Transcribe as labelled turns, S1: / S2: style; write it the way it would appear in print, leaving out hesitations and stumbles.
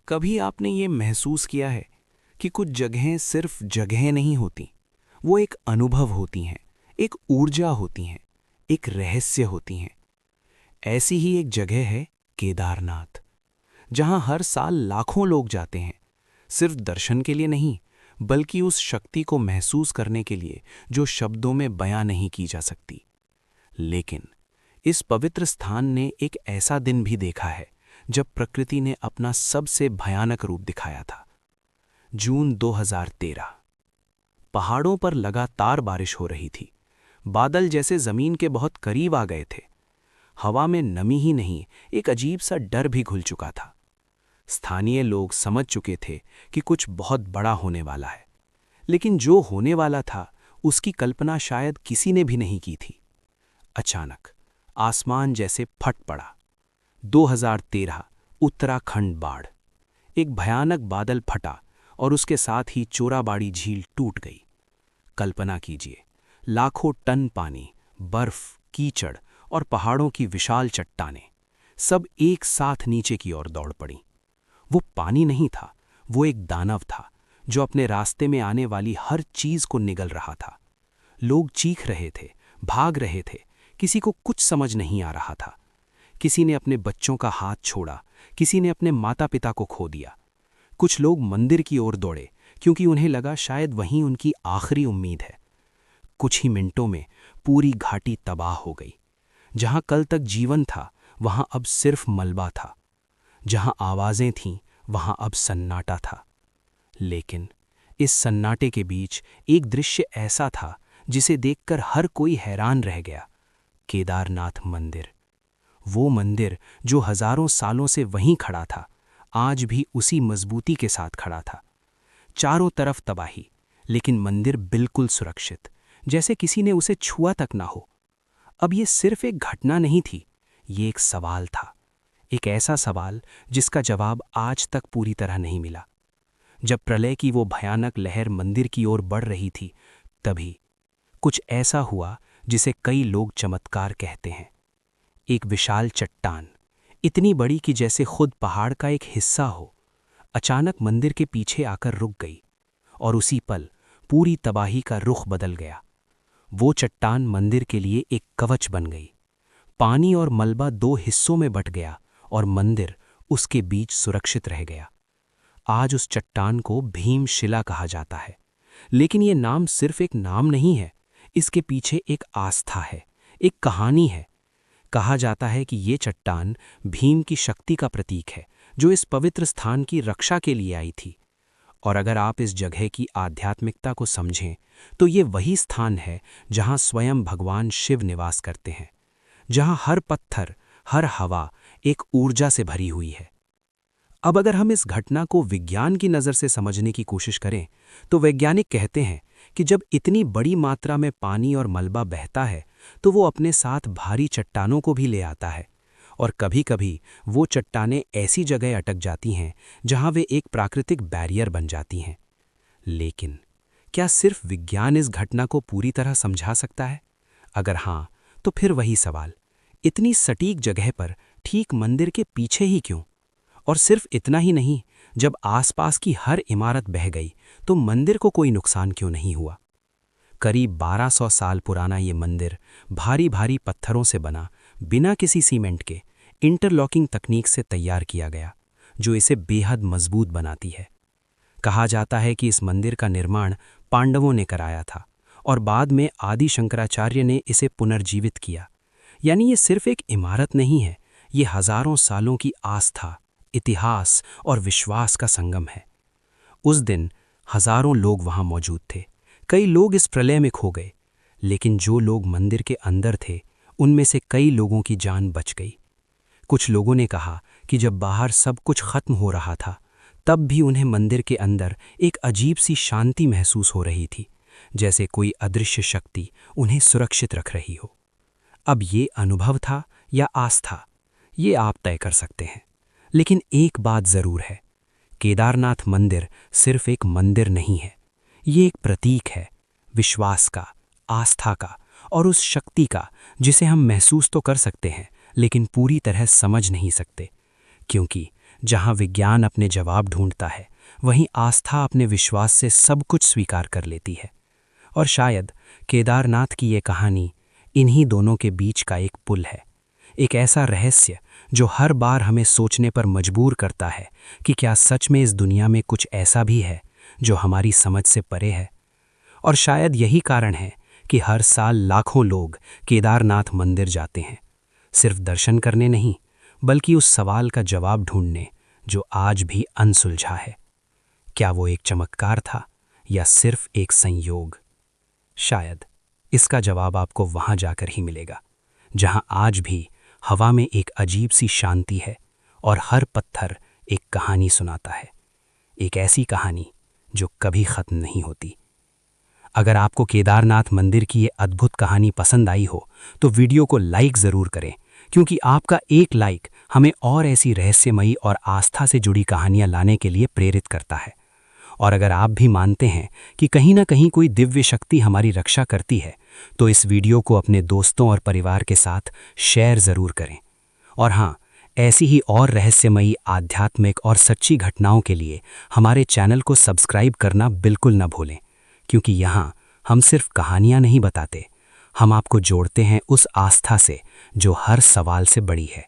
S1: कभी आपने ये महसूस किया है कि कुछ जगहें सिर्फ जगहें नहीं होती, वो एक अनुभव होती हैं, एक ऊर्जा होती हैं, एक रहस्य होती हैं। ऐसी ही एक जगह है केदारनाथ, जहां हर साल लाखों लोग जाते हैं, सिर्फ दर्शन के लिए नहीं, बल्कि उस शक्ति को महसूस करने के लिए जो शब्दों में बयां नहीं की जा सकती। लेकिन इस पवित्र स्थान ने एक ऐसा दिन भी देखा है जब प्रकृति ने अपना सबसे भयानक रूप दिखाया था। जून 2013। पहाड़ों पर लगातार बारिश हो रही थी। बादल जैसे जमीन के बहुत करीब आ गए थे। हवा में नमी ही नहीं, एक अजीब सा डर भी घुल चुका था। स्थानीय लोग समझ चुके थे कि कुछ बहुत बड़ा होने वाला है, लेकिन जो होने वाला था उसकी कल्पना शायद किसी ने भी नहीं की थी। अचानक आसमान जैसे फट पड़ा। 2013 उत्तराखंड बाढ़। एक भयानक बादल फटा और उसके साथ ही चोराबाड़ी झील टूट गई। कल्पना कीजिए, लाखों टन पानी, बर्फ, कीचड़ और पहाड़ों की विशाल चट्टानें सब एक साथ नीचे की ओर दौड़ पड़ी। वो पानी नहीं था, वो एक दानव था जो अपने रास्ते में आने वाली हर चीज को निगल रहा था। लोग चीख रहे थे, भाग रहे थे, किसी को कुछ समझ नहीं आ रहा था। किसी ने अपने बच्चों का हाथ छोड़ा, किसी ने अपने माता पिता को खो दिया। कुछ लोग मंदिर की ओर दौड़े क्योंकि उन्हें लगा शायद वहीं उनकी आखिरी उम्मीद है। कुछ ही मिनटों में पूरी घाटी तबाह हो गई। जहां कल तक जीवन था, वहां अब सिर्फ मलबा था। जहां आवाजें थीं, वहां अब सन्नाटा था। लेकिन इस सन्नाटे के बीच एक दृश्य ऐसा था जिसे देखकर हर कोई हैरान रह गया। केदारनाथ मंदिर। वो मंदिर जो हजारों सालों से वहीं खड़ा था, आज भी उसी मजबूती के साथ खड़ा था। चारों तरफ तबाही, लेकिन मंदिर बिल्कुल सुरक्षित, जैसे किसी ने उसे छुआ तक ना हो। अब ये सिर्फ एक घटना नहीं थी, ये एक सवाल था। एक ऐसा सवाल जिसका जवाब आज तक पूरी तरह नहीं मिला। जब प्रलय की वो भयानक लहर मंदिर की ओर बढ़ रही थी, तभी कुछ ऐसा हुआ जिसे कई लोग चमत्कार कहते हैं। एक विशाल चट्टान, इतनी बड़ी कि जैसे खुद पहाड़ का एक हिस्सा हो, अचानक मंदिर के पीछे आकर रुक गई और उसी पल पूरी तबाही का रुख बदल गया। वो चट्टान मंदिर के लिए एक कवच बन गई। पानी और मलबा दो हिस्सों में बंट गया और मंदिर उसके बीच सुरक्षित रह गया। आज उस चट्टान को भीमशिला कहा जाता है, लेकिन ये नाम सिर्फ एक नाम नहीं है, इसके पीछे एक आस्था है, एक कहानी है। कहा जाता है कि ये चट्टान भीम की शक्ति का प्रतीक है, जो इस पवित्र स्थान की रक्षा के लिए आई थी। और अगर आप इस जगह की आध्यात्मिकता को समझें, तो ये वही स्थान है जहां स्वयं भगवान शिव निवास करते हैं, जहां हर पत्थर, हर हवा एक ऊर्जा से भरी हुई है। अब अगर हम इस घटना को विज्ञान की नज़र से समझने की कोशिश करें, तो वैज्ञानिक कहते हैं कि जब इतनी बड़ी मात्रा में पानी और मलबा बहता है, तो वो अपने साथ भारी चट्टानों को भी ले आता है। और कभी-कभी वो चट्टानें ऐसी जगह अटक जाती हैं जहां वे एक प्राकृतिक बैरियर बन जाती हैं। लेकिन क्या सिर्फ विज्ञान इस घटना को पूरी तरह समझा सकता है? अगर हाँ, तो फिर वही सवाल, इतनी सटीक जगह पर ठीक मंदिर के पीछे ही क्यों? और सिर्फ इतना ही नहीं, जब आसपास की हर इमारत बह गई, तो मंदिर को कोई नुकसान क्यों नहीं हुआ? करीब 1200 साल पुराना ये मंदिर भारी भारी पत्थरों से बना, बिना किसी सीमेंट के, इंटरलॉकिंग तकनीक से तैयार किया गया, जो इसे बेहद मजबूत बनाती है। कहा जाता है कि इस मंदिर का निर्माण पांडवों ने कराया था और बाद में आदि शंकराचार्य ने इसे पुनर्जीवित किया। यानी ये सिर्फ एक इमारत नहीं है, ये हजारों सालों की आस्था, इतिहास और विश्वास का संगम है। उस दिन हजारों लोग वहां मौजूद थे। कई लोग इस प्रलय में खो गए, लेकिन जो लोग मंदिर के अंदर थे, उनमें से कई लोगों की जान बच गई। कुछ लोगों ने कहा कि जब बाहर सब कुछ खत्म हो रहा था, तब भी उन्हें मंदिर के अंदर एक अजीब सी शांति महसूस हो रही थी, जैसे कोई अदृश्य शक्ति उन्हें सुरक्षित रख रही हो। अब ये अनुभव था या आस्था, ये आप तय कर सकते हैं। लेकिन एक बात जरूर है, केदारनाथ मंदिर सिर्फ एक मंदिर नहीं है, ये एक प्रतीक है, विश्वास का, आस्था का और उस शक्ति का जिसे हम महसूस तो कर सकते हैं, लेकिन पूरी तरह समझ नहीं सकते। क्योंकि जहां विज्ञान अपने जवाब ढूंढता है, वहीं आस्था अपने विश्वास से सब कुछ स्वीकार कर लेती है। और शायद केदारनाथ की ये कहानी इन्हीं दोनों के बीच का एक पुल है, एक ऐसा रहस्य जो हर बार हमें सोचने पर मजबूर करता है कि क्या सच में इस दुनिया में कुछ ऐसा भी है जो हमारी समझ से परे है। और शायद यही कारण है कि हर साल लाखों लोग केदारनाथ मंदिर जाते हैं, सिर्फ दर्शन करने नहीं, बल्कि उस सवाल का जवाब ढूंढने जो आज भी अनसुलझा है। क्या वो एक चमत्कार था या सिर्फ एक संयोग? शायद इसका जवाब आपको वहां जाकर ही मिलेगा, जहां आज भी हवा में एक अजीब सी शांति है और हर पत्थर एक कहानी सुनाता है, एक ऐसी कहानी जो कभी खत्म नहीं होती। अगर आपको केदारनाथ मंदिर की ये अद्भुत कहानी पसंद आई हो तो वीडियो को लाइक ज़रूर करें, क्योंकि आपका एक लाइक हमें और ऐसी रहस्यमयी और आस्था से जुड़ी कहानियां लाने के लिए प्रेरित करता है। और अगर आप भी मानते हैं कि कहीं ना कहीं कोई दिव्य शक्ति हमारी रक्षा करती है, तो इस वीडियो को अपने दोस्तों और परिवार के साथ शेयर ज़रूर करें। और हाँ, ऐसी ही और रहस्यमयी, आध्यात्मिक और सच्ची घटनाओं के लिए हमारे चैनल को सब्सक्राइब करना बिल्कुल न भूलें, क्योंकि यहाँ हम सिर्फ कहानियाँ नहीं बताते, हम आपको जोड़ते हैं उस आस्था से जो हर सवाल से बड़ी है।